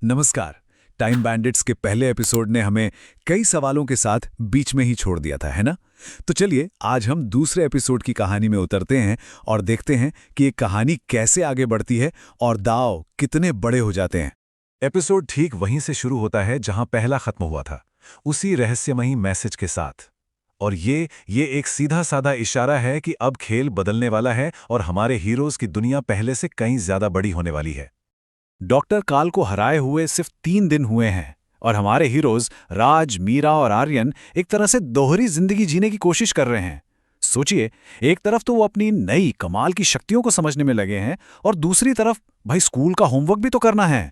नमस्कार। Time bandits के पहले एपिसोड ने हमें कई सवालों के साथ बीच में ही छोड़ दिया था, है ना? तो चलिए आज हम दूसरे एपिसोड की कहानी में उतरते हैं और देखते हैं कि ये कहानी कैसे आगे बढ़ती है और दांव कितने बड़े हो जाते हैं। एपिसोड ठीक वहीं से शुरू होता है जहां पहला खत्म हुआ था, उसी रहस्यमयी मैसेज के साथ। और ये एक सीधा साधा इशारा है कि अब खेल बदलने वाला है और हमारे हीरोज की दुनिया पहले से कहीं ज्यादा बड़ी होने वाली है। डॉक्टर काल को हराए हुए सिर्फ 3 दिन हुए हैं और हमारे हीरोज राज, मीरा और आर्यन एक तरह से दोहरी जिंदगी जीने की कोशिश कर रहे हैं। सोचिए, एक तरफ तो वो अपनी नई कमाल की शक्तियों को समझने में लगे हैं और दूसरी तरफ भाई स्कूल का होमवर्क भी तो करना है।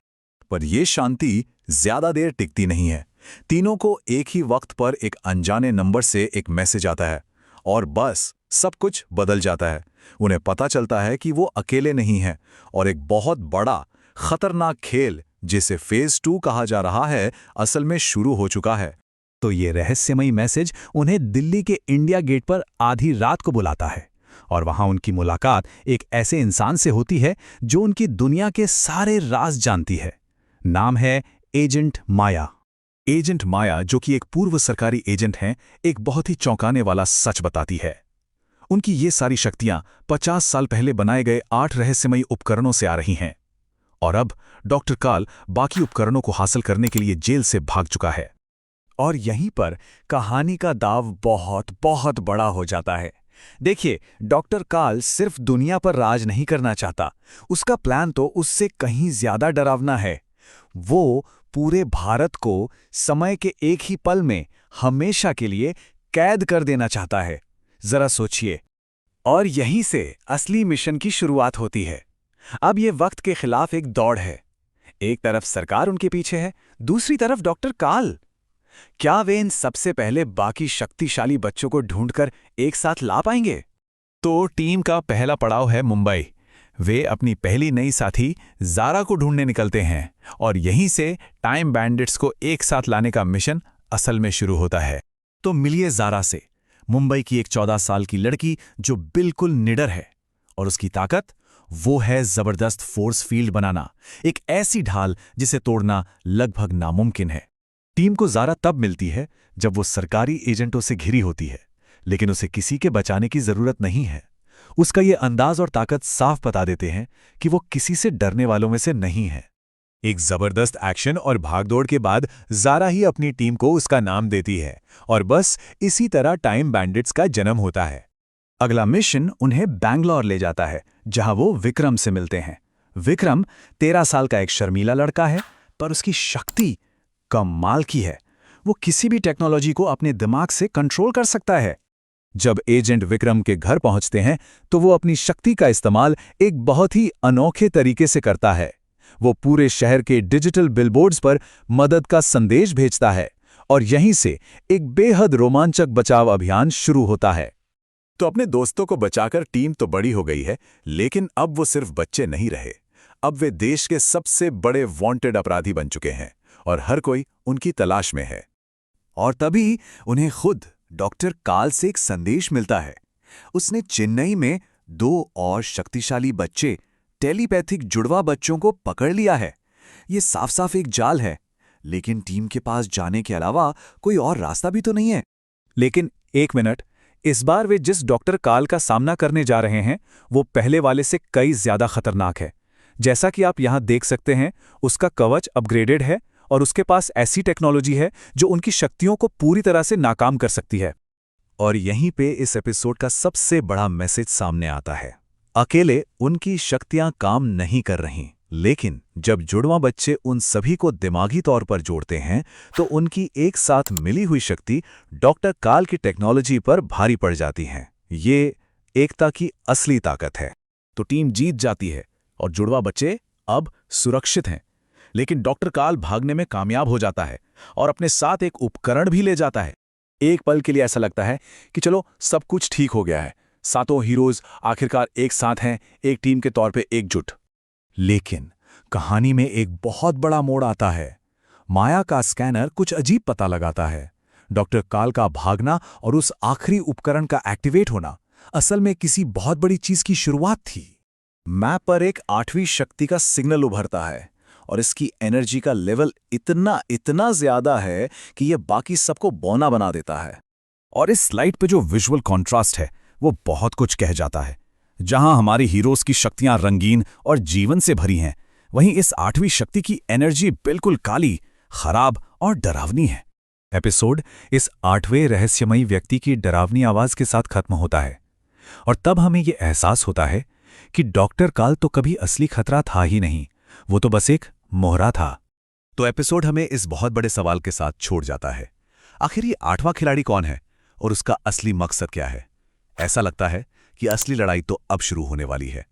पर यह शांति ज्यादा देर टिकती नहीं है। तीनों को एक ही वक्त पर एक अनजाने नंबर से एक मैसेज आता है और बस सब कुछ बदल जाता है। उन्हें पता चलता है कि वो अकेले नहीं हैं और एक बहुत बड़ा खतरनाक खेल, जिसे फेज 2 कहा जा रहा है, असल में शुरू हो चुका है। तो ये रहस्यमयी मैसेज उन्हें दिल्ली के इंडिया गेट पर आधी रात को बुलाता है और वहां उनकी मुलाकात एक ऐसे इंसान से होती है जो उनकी दुनिया के सारे राज जानती है। नाम है एजेंट माया। एजेंट माया, जो कि एक पूर्व सरकारी एजेंट हैं, एक बहुत ही चौंकाने वाला सच बताती है। उनकी ये सारी शक्तियां 50 साल पहले बनाए गए 8 रहस्यमयी उपकरणों से आ रही हैं और अब डॉक्टर काल बाकी उपकरणों को हासिल करने के लिए जेल से भाग चुका है। और यहीं पर कहानी का दाव बहुत बहुत बड़ा हो जाता है। देखिए, डॉक्टर काल सिर्फ दुनिया पर राज नहीं करना चाहता, उसका प्लान तो उससे कहीं ज्यादा डरावना है। वो पूरे भारत को समय के एक ही पल में हमेशा के लिए कैद कर देना चाहता है। जरा सोचिए। और यहीं से असली मिशन की शुरुआत होती है। अब ये वक्त के खिलाफ एक दौड़ है। एक तरफ सरकार उनके पीछे है, दूसरी तरफ डॉक्टर काल। क्या वे इन सबसे पहले बाकी शक्तिशाली बच्चों को ढूंढकर एक साथ ला पाएंगे? तो टीम का पहला पड़ाव है मुंबई। वे अपनी पहली नई साथी ज़ारा को ढूंढने निकलते हैं और यहीं से टाइम बैंडिट्स को एक साथ लाने का मिशन असल में शुरू होता है। तो मिलिए ज़ारा से, मुंबई की एक 14 साल की लड़की जो बिल्कुल निडर है और उसकी ताकत वो है जबरदस्त फोर्स फील्ड बनाना, एक ऐसी ढाल जिसे तोड़ना लगभग नामुमकिन है। टीम को ज़ारा तब मिलती है जब वो सरकारी एजेंटों से घिरी होती है, लेकिन उसे किसी के बचाने की जरूरत नहीं है। उसका ये अंदाज और ताकत साफ बता देते हैं कि वो किसी से डरने वालों में से नहीं है। एक जबरदस्त एक्शन और भागदौड़ के बाद ज़ारा ही अपनी टीम को उसका नाम देती है और बस इसी तरह टाइम बैंडिट्स का जन्म होता है। अगला मिशन उन्हें बैंगलोर ले जाता है, जहां वो विक्रम से मिलते हैं। विक्रम 13 साल का एक शर्मीला लड़का है, पर उसकी शक्ति कमाल की है। वो किसी भी टेक्नोलॉजी को अपने दिमाग से कंट्रोल कर सकता है। जब एजेंट विक्रम के घर पहुंचते हैं तो वो अपनी शक्ति का इस्तेमाल एक बहुत ही अनोखे तरीके से करता है। वो पूरे शहर के डिजिटल बिलबोर्ड्स पर मदद का संदेश भेजता है और यहीं से एक बेहद रोमांचक बचाव अभियान शुरू होता है। तो अपने दोस्तों को बचाकर टीम तो बड़ी हो गई है, लेकिन अब वो सिर्फ बच्चे नहीं रहे। अब वे देश के सबसे बड़े वांटेड अपराधी बन चुके हैं और हर कोई उनकी तलाश में है। और तभी उन्हें खुद डॉक्टर काल से एक संदेश मिलता है। उसने चेन्नई में 2 और शक्तिशाली बच्चे, टेलीपैथिक जुड़वा बच्चों को पकड़ लिया है। ये साफ साफ एक जाल है, लेकिन टीम के पास जाने के अलावा कोई और रास्ता भी तो नहीं है। लेकिन एक मिनट, इस बार वे जिस डॉक्टर काल का सामना करने जा रहे हैं वो पहले वाले से कई ज्यादा खतरनाक है। जैसा कि आप यहां देख सकते हैं, उसका कवच अपग्रेडेड है और उसके पास ऐसी टेक्नोलॉजी है जो उनकी शक्तियों को पूरी तरह से नाकाम कर सकती है। और यहीं पे इस एपिसोड का सबसे बड़ा मैसेज सामने आता है। अकेले उनकी शक्तियां काम नहीं कर रहीं, लेकिन जब जुड़वा बच्चे उन सभी को दिमागी तौर पर जोड़ते हैं तो उनकी एक साथ मिली हुई शक्ति डॉक्टर काल की टेक्नोलॉजी पर भारी पड़ जाती है। ये एकता की असली ताकत है। तो टीम जीत जाती है और जुड़वा बच्चे अब सुरक्षित हैं। लेकिन डॉक्टर काल भागने में कामयाब हो जाता है और अपने साथ एक उपकरण भी ले जाता है। एक पल के लिए ऐसा लगता है कि चलो सब कुछ ठीक हो गया है, सातों हीरोज आखिरकार एक साथ हैं, एक टीम के तौर पे एकजुट। लेकिन कहानी में एक बहुत बड़ा मोड़ आता है। माया का स्कैनर कुछ अजीब पता लगाता है। डॉक्टर काल का भागना और उस आखिरी उपकरण का एक्टिवेट होना असल में किसी बहुत बड़ी चीज की शुरुआत थी। मैप पर एक 8वीं शक्ति का सिग्नल उभरता है और इसकी एनर्जी का लेवल इतना इतना ज्यादा है कि ये बाकी सबको बौना बना देता है। और इस स्लाइड पे जो विजुअल कॉन्ट्रास्ट है वो बहुत कुछ कह जाता है। जहां हमारी हीरोज की शक्तियां रंगीन और जीवन से भरी हैं, वहीं इस 8वीं शक्ति की एनर्जी बिल्कुल काली, खराब और डरावनी है। एपिसोड इस 8वें रहस्यमयी व्यक्ति की डरावनी आवाज के साथ खत्म होता है और तब हमें ये एहसास होता है कि डॉक्टर काल तो कभी असली खतरा था ही नहीं, वो तो बस एक मोहरा था। तो एपिसोड हमें इस बहुत बड़े सवाल के साथ छोड़ जाता है, आखिर ये 8वां खिलाड़ी कौन है और उसका असली मकसद क्या है? ऐसा लगता है कि असली लड़ाई तो अब शुरू होने वाली है।